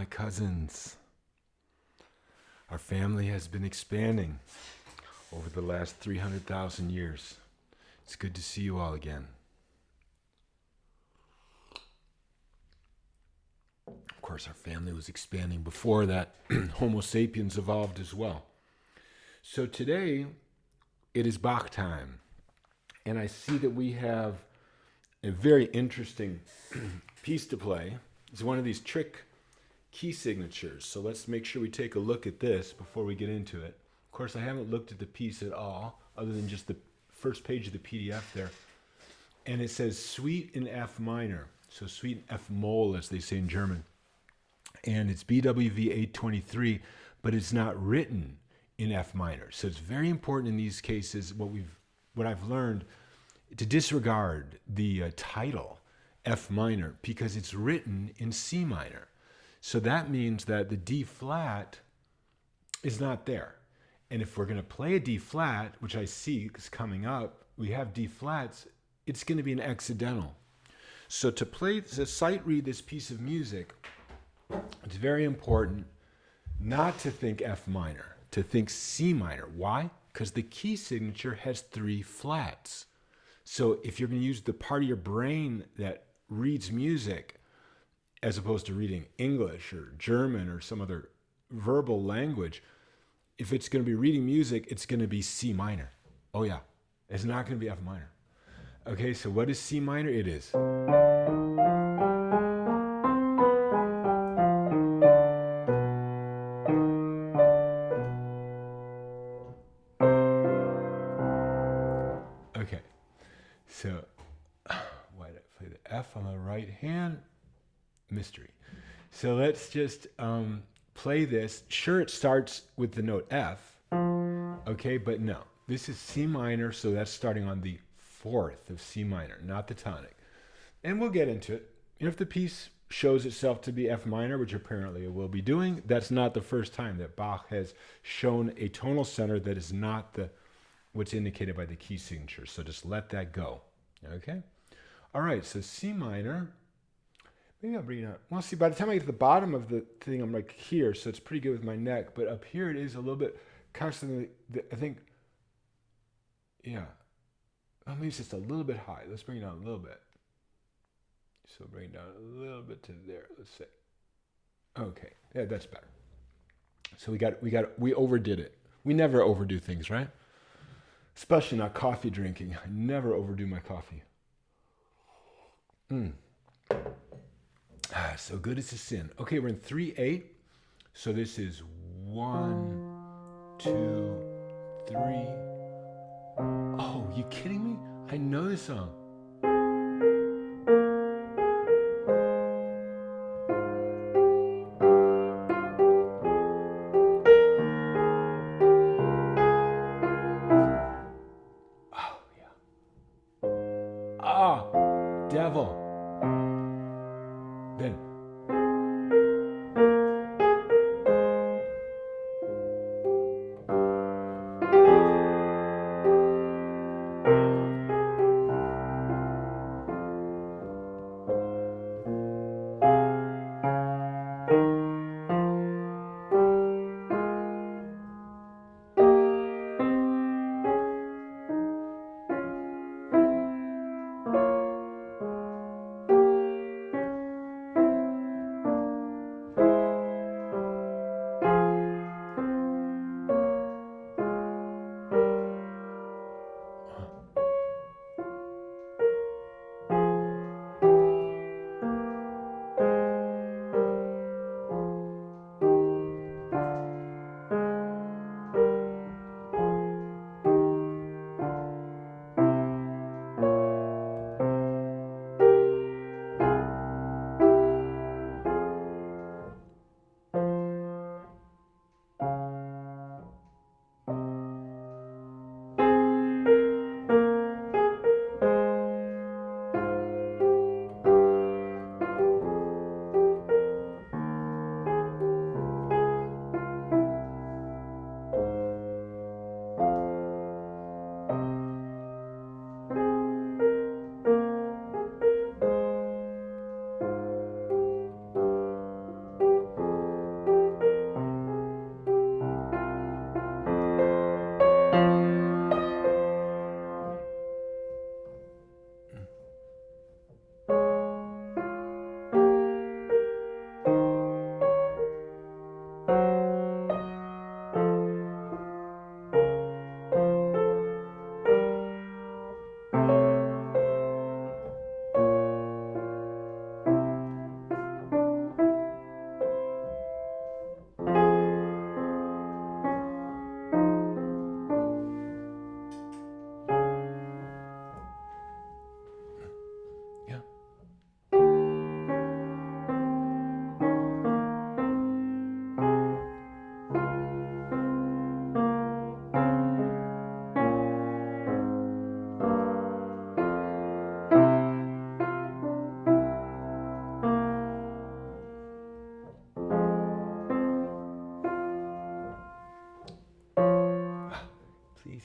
my cousins. Our family has been expanding over the last 300,000 years. It's good to see you all again. Of course, our family was expanding before that. Homo sapiens evolved as well. So today, it is Bach time. And I see that we have a very interesting piece to play. It's one of these trick key signatures. So let's make sure we take a look at this before we get into it. Of course, I haven't looked at the piece at all, other than just the first page of the PDF there. And it says Suite in F minor. So Suite in F Moll, as they say in German. And it's BWV 823, but it's not written in F minor. So it's very important in these cases, what I've learned, to disregard the title F minor, because it's written in C minor. So that means that the D flat is not there. And if we're going to play a D flat, which I see is coming up, we have D flats, it's going to be an accidental. So to sight read this piece of music, it's very important not to think F minor, to think C minor. Why? Because the key signature has 3 flats. So if you're going to use the part of your brain that reads music, as opposed to reading English or German or some other verbal language, if it's going to be reading music, it's going to be C minor. Oh yeah, it's not going to be F minor. Okay, so what is C minor? It is. Okay, so why did I play the F on the right hand? Mystery. So let's just play this. Sure, it starts with the note F, okay, but no. This is C minor, so that's starting on the 4th of C minor, not the tonic. And we'll get into it. And if the piece shows itself to be F minor, which apparently it will be doing, that's not the first time that Bach has shown a tonal center that is not what's indicated by the key signature. So just let that go, okay? All right, so C minor. Maybe I'll bring it up. Well, see, by the time I get to the bottom of the thing, I'm like here, so it's pretty good with my neck. But up here, it is a little bit constantly, I think, yeah. Oh, maybe it's just a little bit high. Let's bring it down a little bit. So bring it down a little bit to there, let's say. Okay, yeah, that's better. So we overdid it. We never overdo things, right? Especially not coffee drinking. I never overdo my coffee. So good is a sin. Okay, we're in 3/8. So this is 1, 2, 3. Oh, you kidding me? I know this song. Oh, yeah. Ah, devil. Then.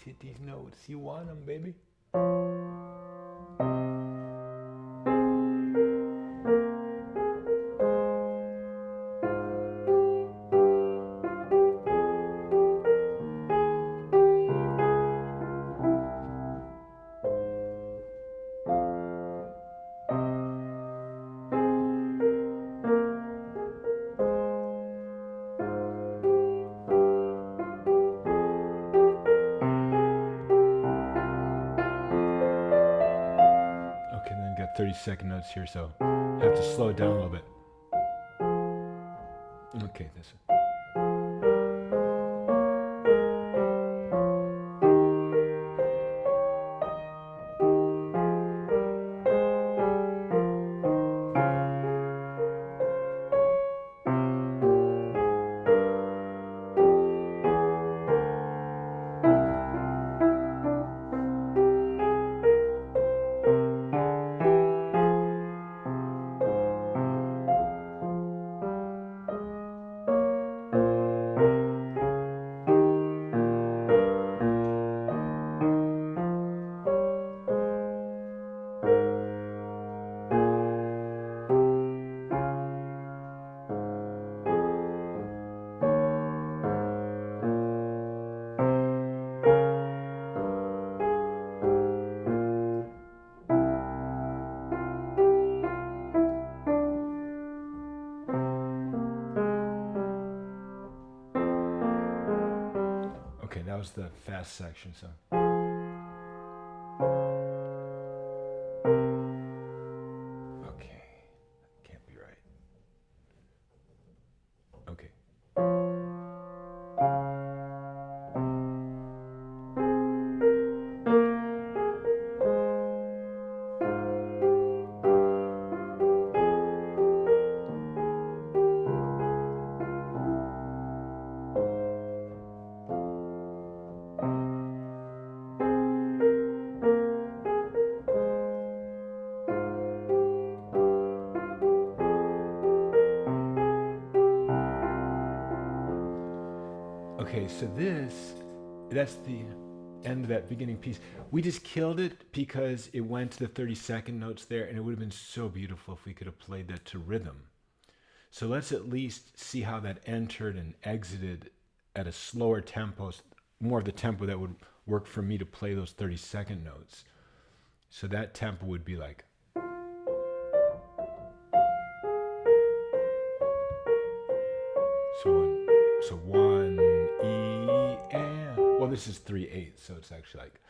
hit these notes. You want them, baby. Okay, then got 30-second notes here, so I have to slow it down a little bit. Okay, this one. Okay, that was the fast section, so. Okay, can't be right. Okay. Okay, so that's the end of that beginning piece. We just killed it because it went to the 30-second notes there, and it would have been so beautiful if we could have played that to rhythm. So let's at least see how that entered and exited at a slower tempo, more of the tempo that would work for me to play those 30-second notes. So that tempo would be like. So one, E, and, well, this is 3/8, so it's actually like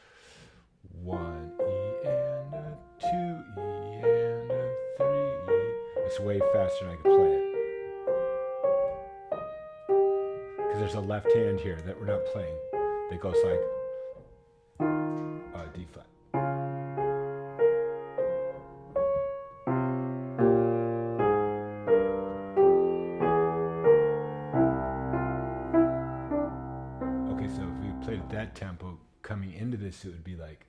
1 E and a 2 E and a 3 E. It's way faster than I can play it. Because there's a left hand here that we're not playing that goes like D flat. Okay, so if we played at that tempo, coming into this, it would be like.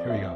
Here we go.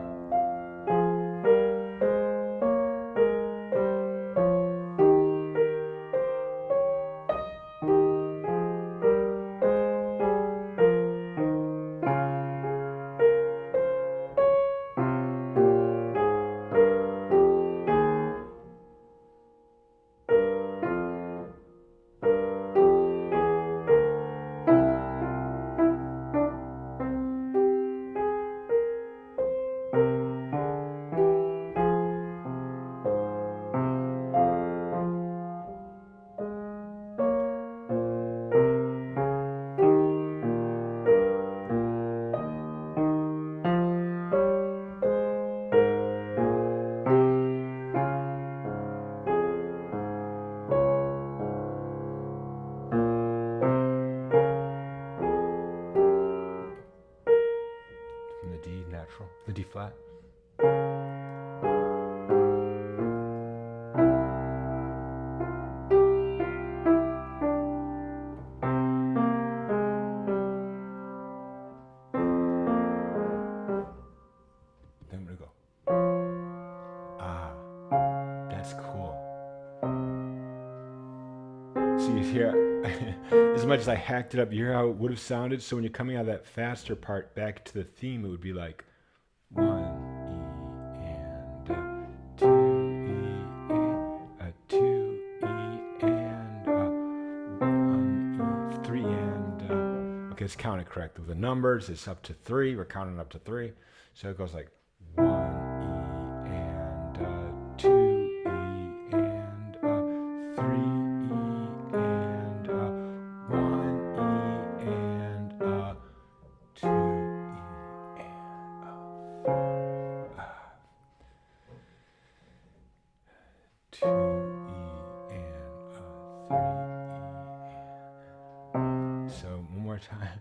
The D flat. much as I hacked it up, you hear how it would have sounded? So when you're coming out of that faster part back to the theme, it would be like 1 E and 2 E and 1 E, 3 and okay, let's count it correct. With the numbers, it's up to 3. We're counting up to 3. So it goes like 1 E and 2 E and 3 E and 1 E and 2 E and 2 E and 3 E. So one more time.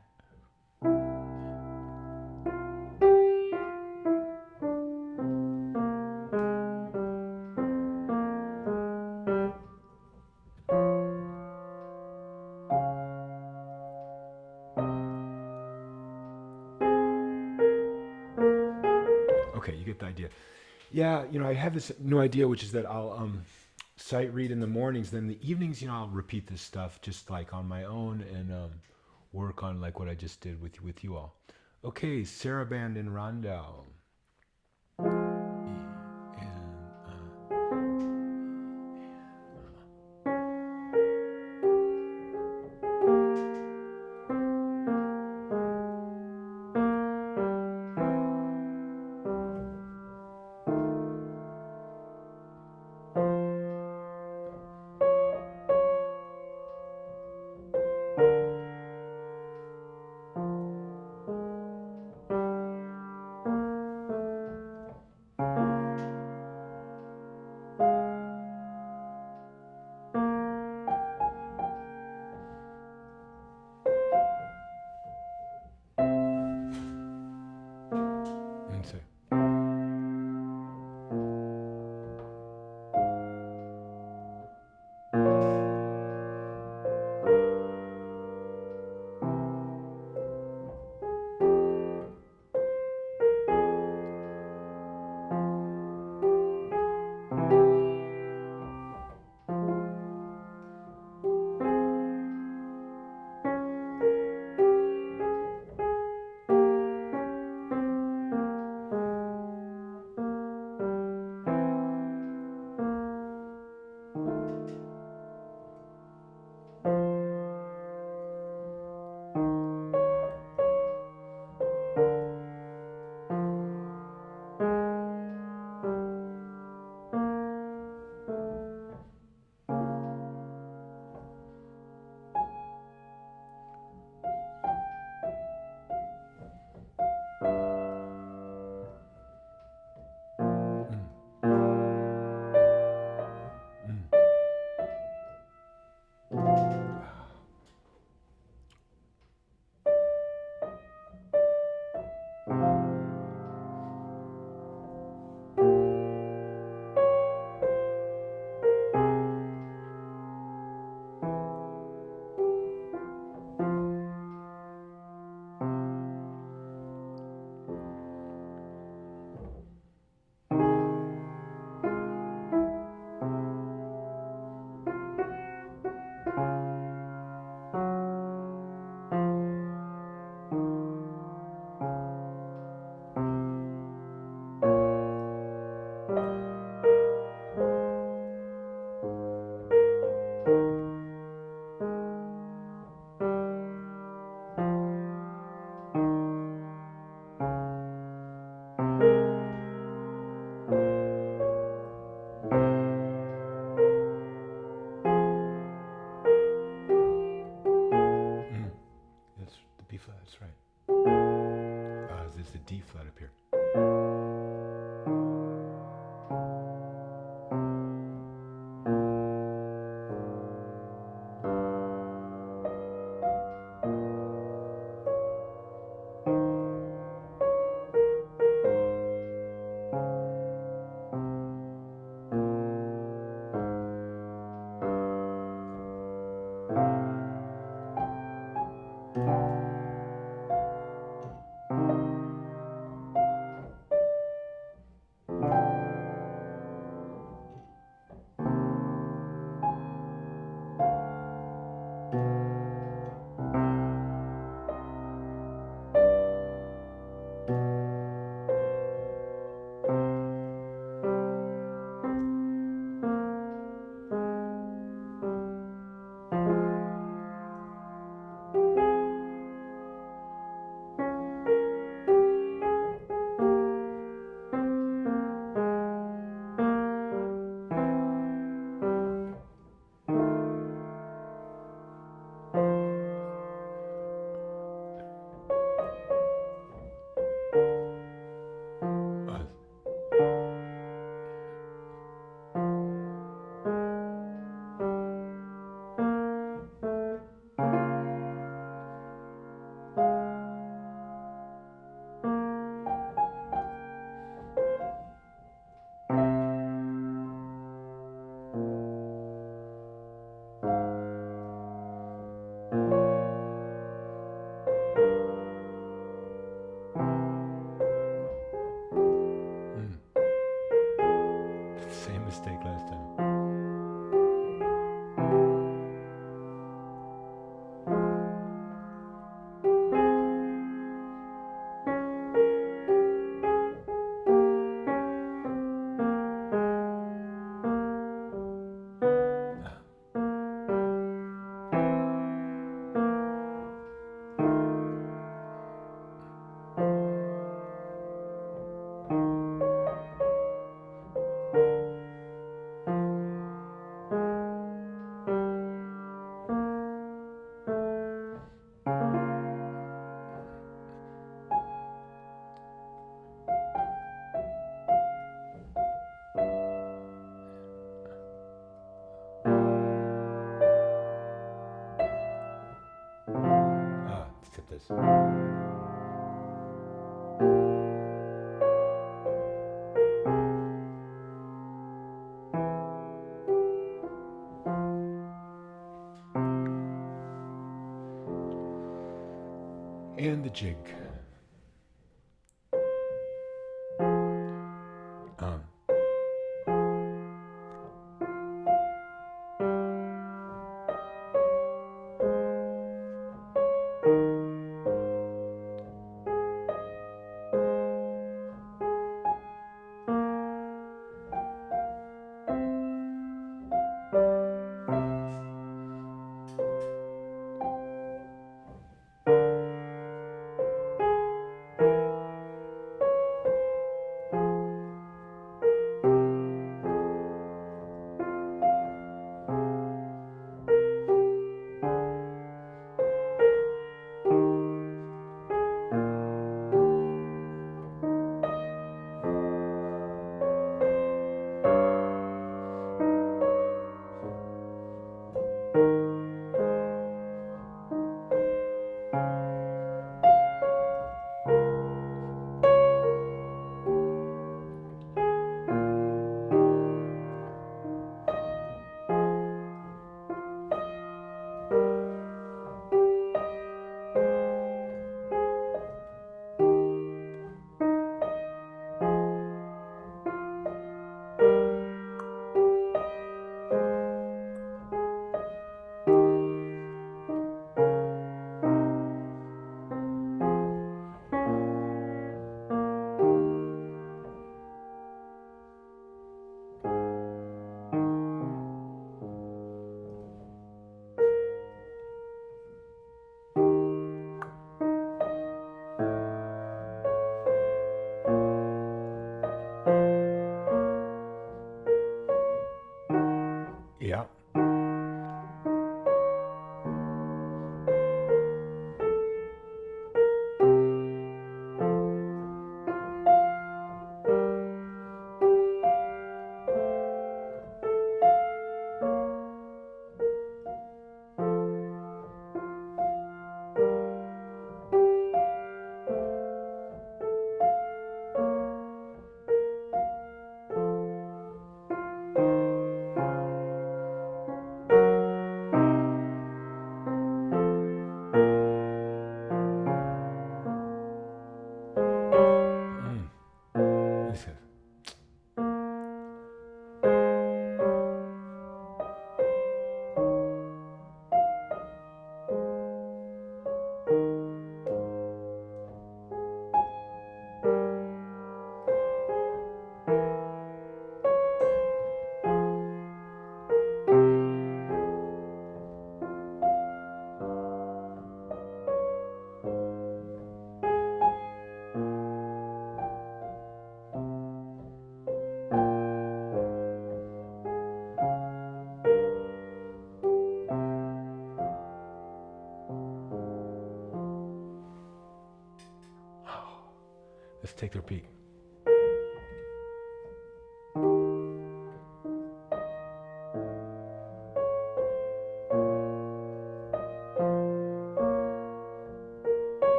Okay, you get the idea. Yeah, I have this new idea, which is that I'll sight read in the mornings. Then in the evenings, I'll repeat this stuff just like on my own and work on like what I just did with you all. Okay, Saraband in Rondo. And so, that's the B flat. That's right. There's the D flat up here. at this. And the jig. Um, yeah. This is. Let's take their peek.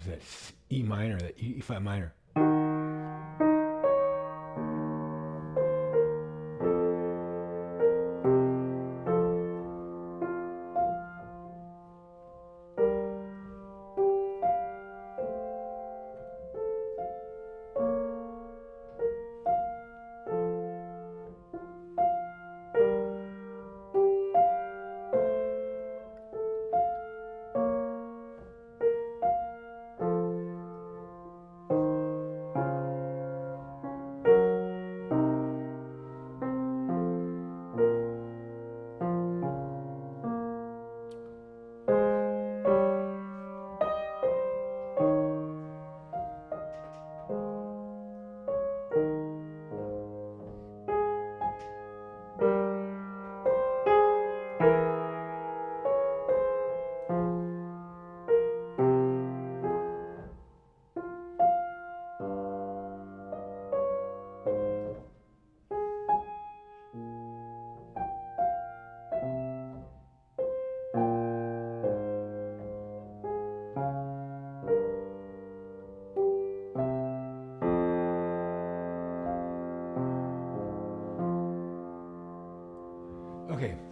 Is that E minor, that E flat minor?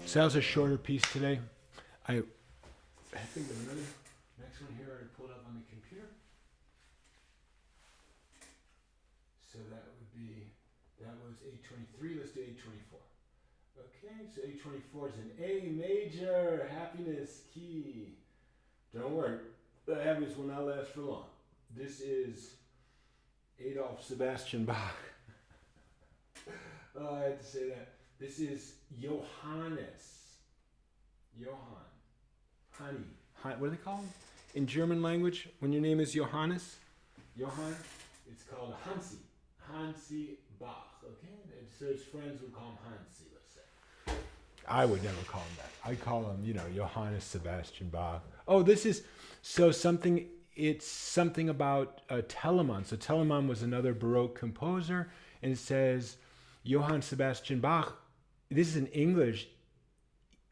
So that was a shorter piece today. I think of another next one here I pulled up on the computer. So that was 823. Let's do 824. Okay, so 824 is an A major happiness key. Don't worry, the happiness will not last for long. This is Adolf Sebastian Bach. Oh, I had to say that. This is Johannes. Honey. What do they call him? In German language, when your name is Johannes, Johann, it's called Hansi. Hansi Bach, okay? And so his friends would call him Hansi, let's say. I would never call him that. I call him, Johannes Sebastian Bach. Oh, this is, it's something about Telemann. So Telemann was another Baroque composer, and it says, Johann Sebastian Bach, this is in English.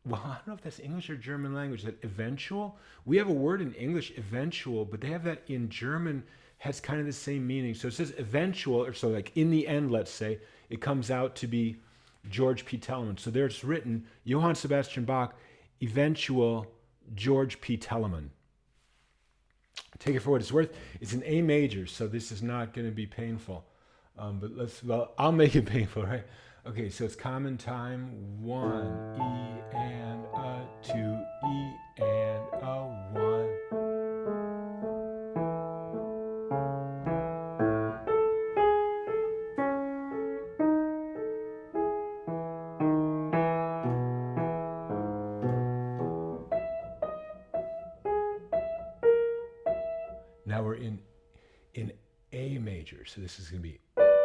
Well, I don't know if that's English or German language, that eventual. We have a word in English, eventual, but they have that in German, has kind of the same meaning. So it says eventual, or so like in the end, let's say, it comes out to be George P. Telemann. So there's written, Johann Sebastian Bach, eventual George P. Telemann. Take it for what it's worth. It's an A major, so this is not going to be painful. But I'll make it painful, right? Okay, so it's common time, 1, E and a 2, E and a 1. Now we're in A major, so this is going to be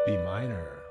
B minor.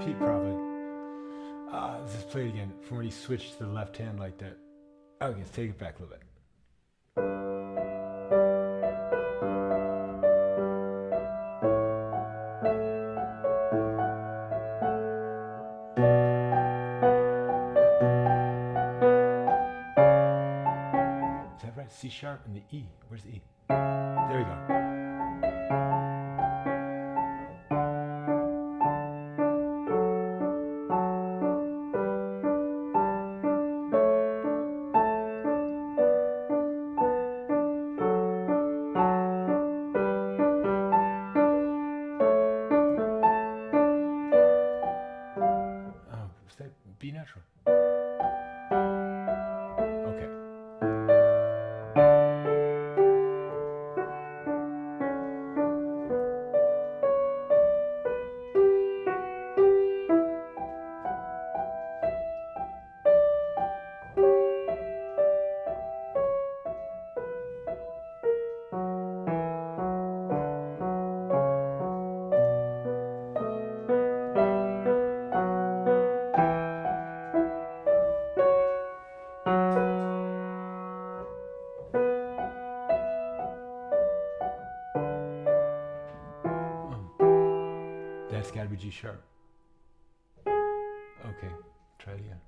Pete probably. Let's play it again from when he switched to the left hand like that. Okay, let's take it back a little bit. Is that right? C sharp and the E. Where's the E? There we go. Is that B natural? Okay. That's got to be G sharp. Okay, try it again.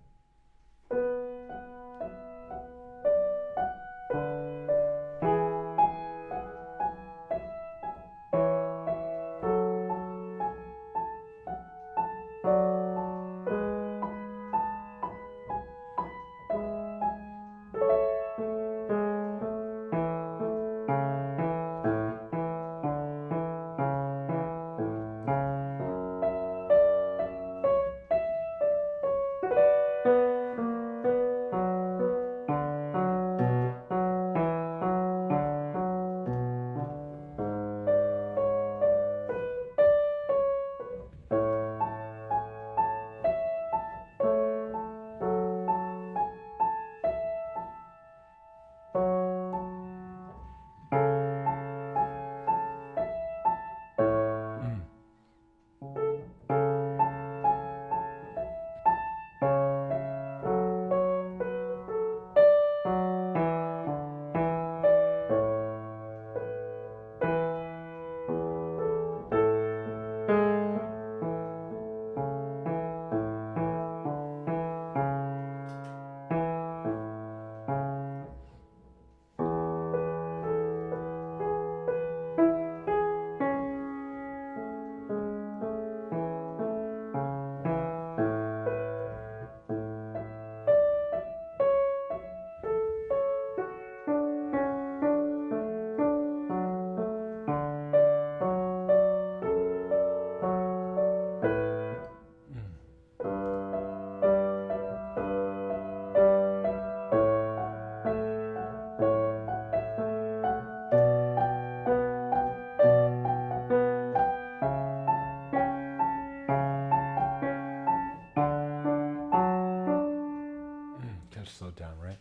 Kind of slow down, right?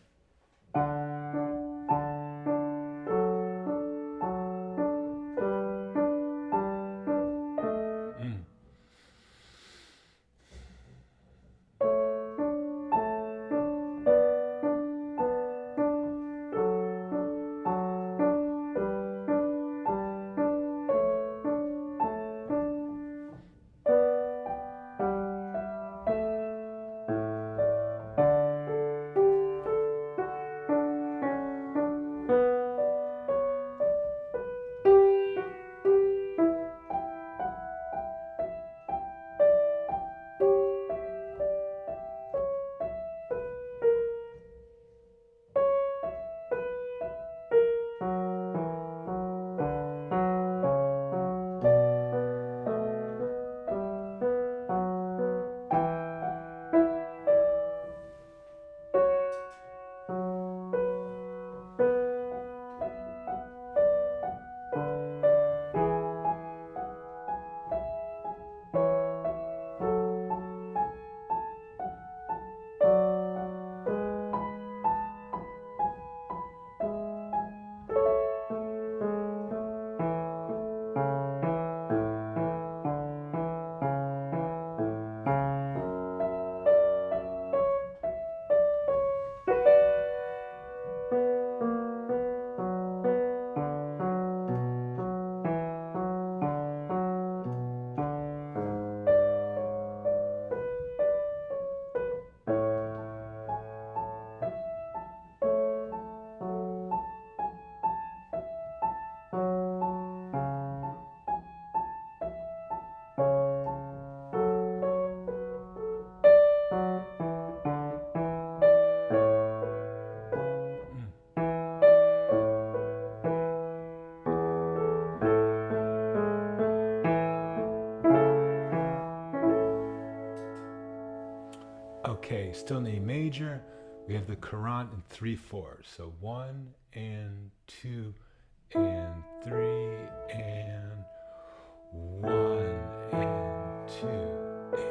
We have the Courant in 3/4. So 1 and 2 and 3 and 1 and 2 and 3.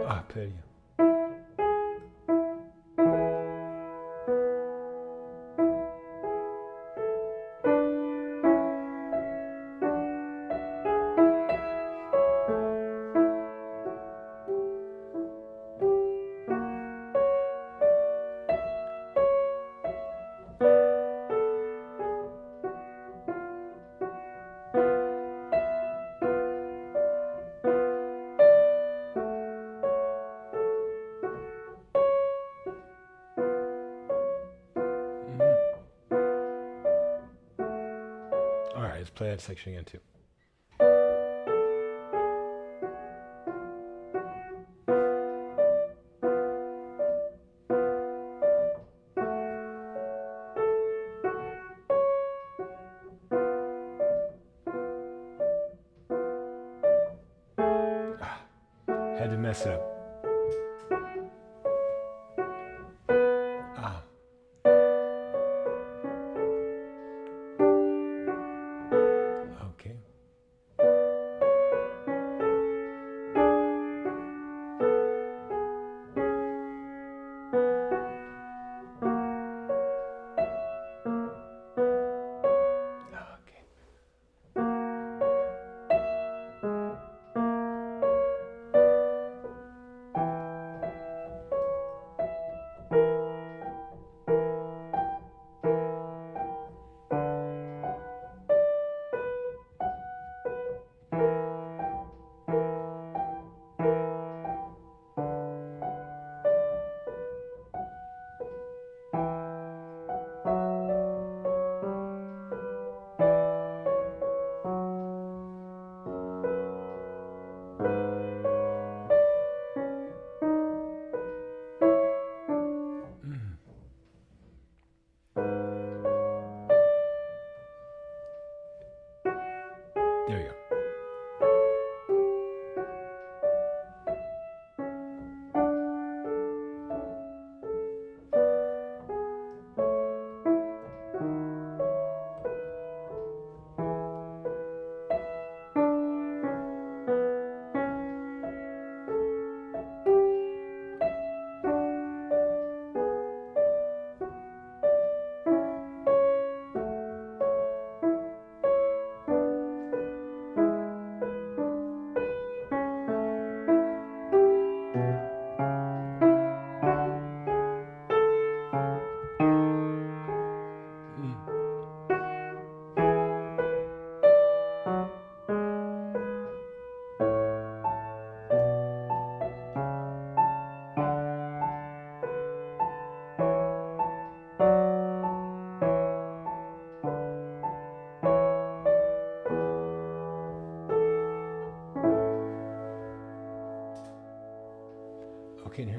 Arpeggio. All right, let's play that section again too. Had to mess it up. Okay.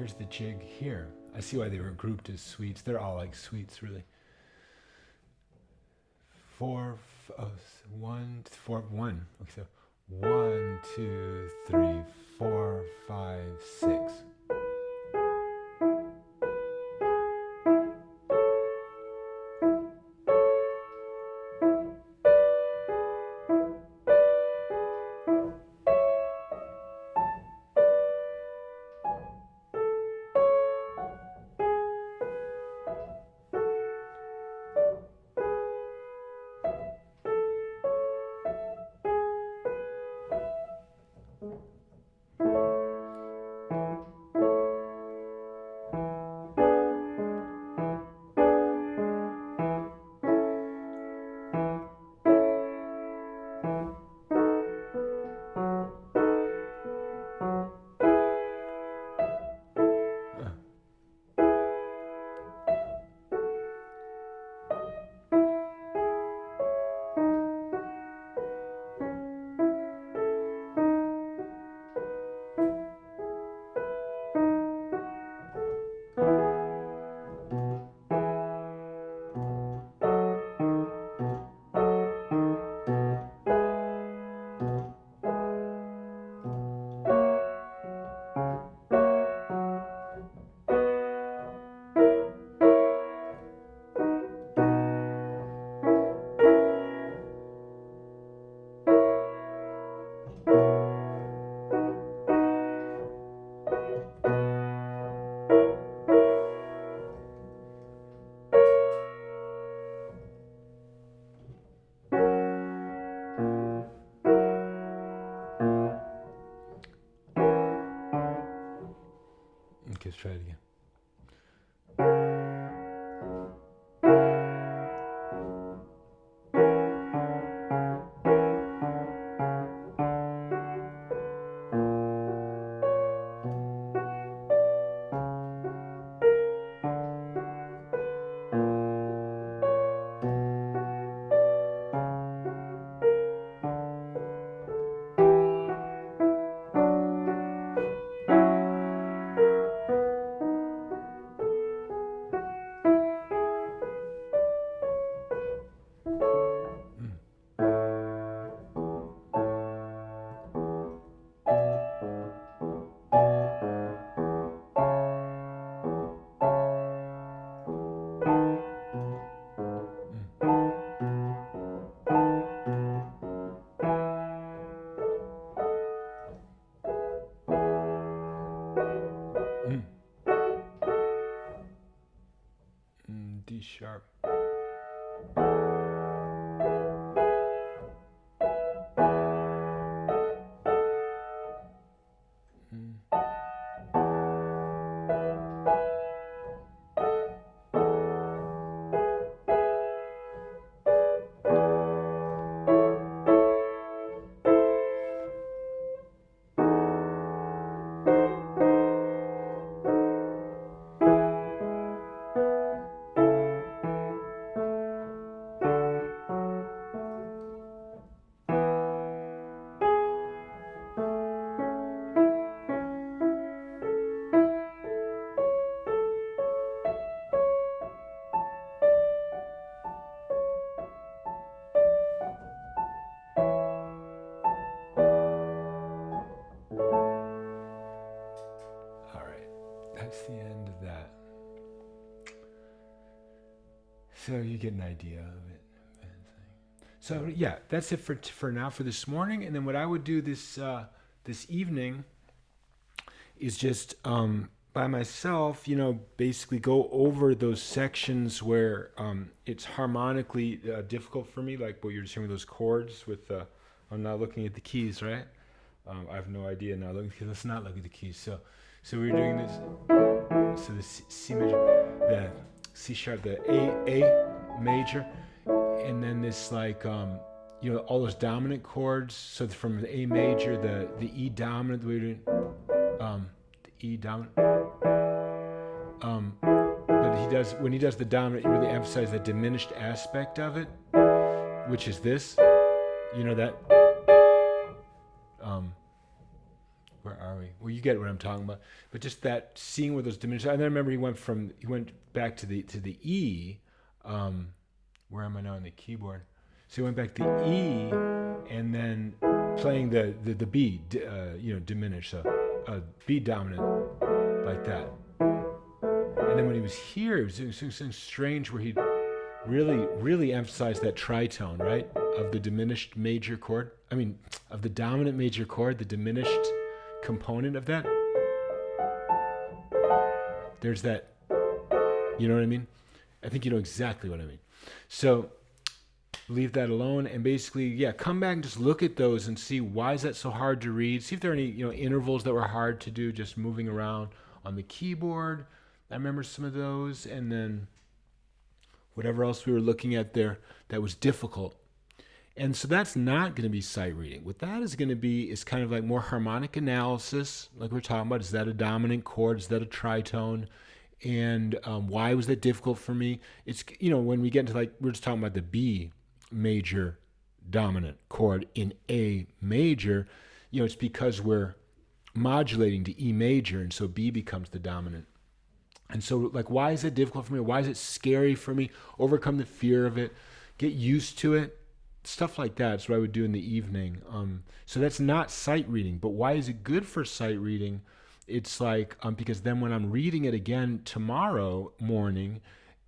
here's the jig here. I see why they were grouped as suites. They're all like suites, really. 4, 1, 4, 1. Okay, so 1, 2, 3, 4, 5, 6. Okay, let's try it again. D sharp. That's the end of that. So you get an idea of it. So yeah, that's it for now for this morning. And then what I would do this evening is just by myself, basically go over those sections where it's harmonically difficult for me, like what you're just hearing with those chords. I'm not looking at the keys, right? I have no idea now. Let's not look at the keys. So we're doing this. So the C major, the C sharp, the A major, and then this all those dominant chords. So from the A major, the E dominant, we're doing the E dominant. But when he does the dominant, he really emphasizes the diminished aspect of it, which is this. where are we? Well, you get what I'm talking about. But just that seeing where those diminished. And then I remember he went back to the E. Where am I now on the keyboard? So he went back to E, and then playing the B, diminished, so B dominant like that. And then when he was here, it was doing something strange where he really emphasized that tritone, right, of the diminished major chord. I mean, of the dominant major chord, the diminished component of that. There's that. You know what I mean? I think you know exactly what I mean. So leave that alone and basically, come back and just look at those and see why is that so hard to read. See if there are any intervals that were hard to do, just moving around on the keyboard. I remember some of those, and then whatever else we were looking at there that was difficult. And so that's not going to be sight reading. What that is going to be is kind of like more harmonic analysis, like we're talking about. Is that a dominant chord? Is that a tritone? And why was that difficult for me? It's, when we get into, like, we're just talking about the B major dominant chord in A major, it's because we're modulating to E major, and so B becomes the dominant. And so, like, why is it difficult for me? Why is it scary for me? Overcome the fear of it. Get used to it. Stuff like that. That's what I would do in the evening. So that's not sight reading. But why is it good for sight reading? It's like, because then when I'm reading it again tomorrow morning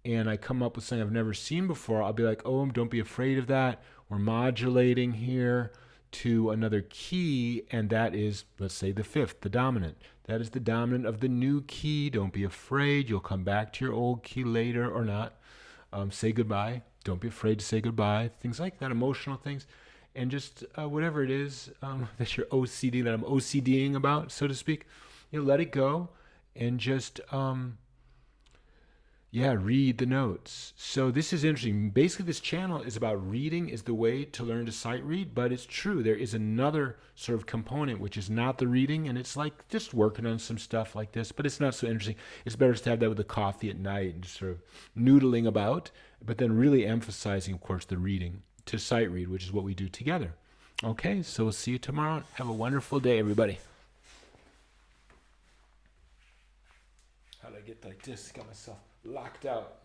and I come up with something I've never seen before, I'll be like, oh, don't be afraid of that. We're modulating here to another key, and that is, let's say, the fifth, the dominant. That is the dominant of the new key. Don't be afraid. You'll come back to your old key later or not. Say goodbye. Don't be afraid to say goodbye. Things like that, emotional things. And just whatever it is that you're OCD, that I'm OCDing about, so to speak, let it go and just, read the notes. So this is interesting. Basically, this channel is about reading is the way to learn to sight read, but it's true. There is another sort of component, which is not the reading, and it's like just working on some stuff like this, but it's not so interesting. It's better just to have that with a coffee at night and just sort of noodling about, but then really emphasizing, of course, the reading to sight read, which is what we do together. Okay, so we'll see you tomorrow. Have a wonderful day, everybody. How did I get like this? Got myself locked out.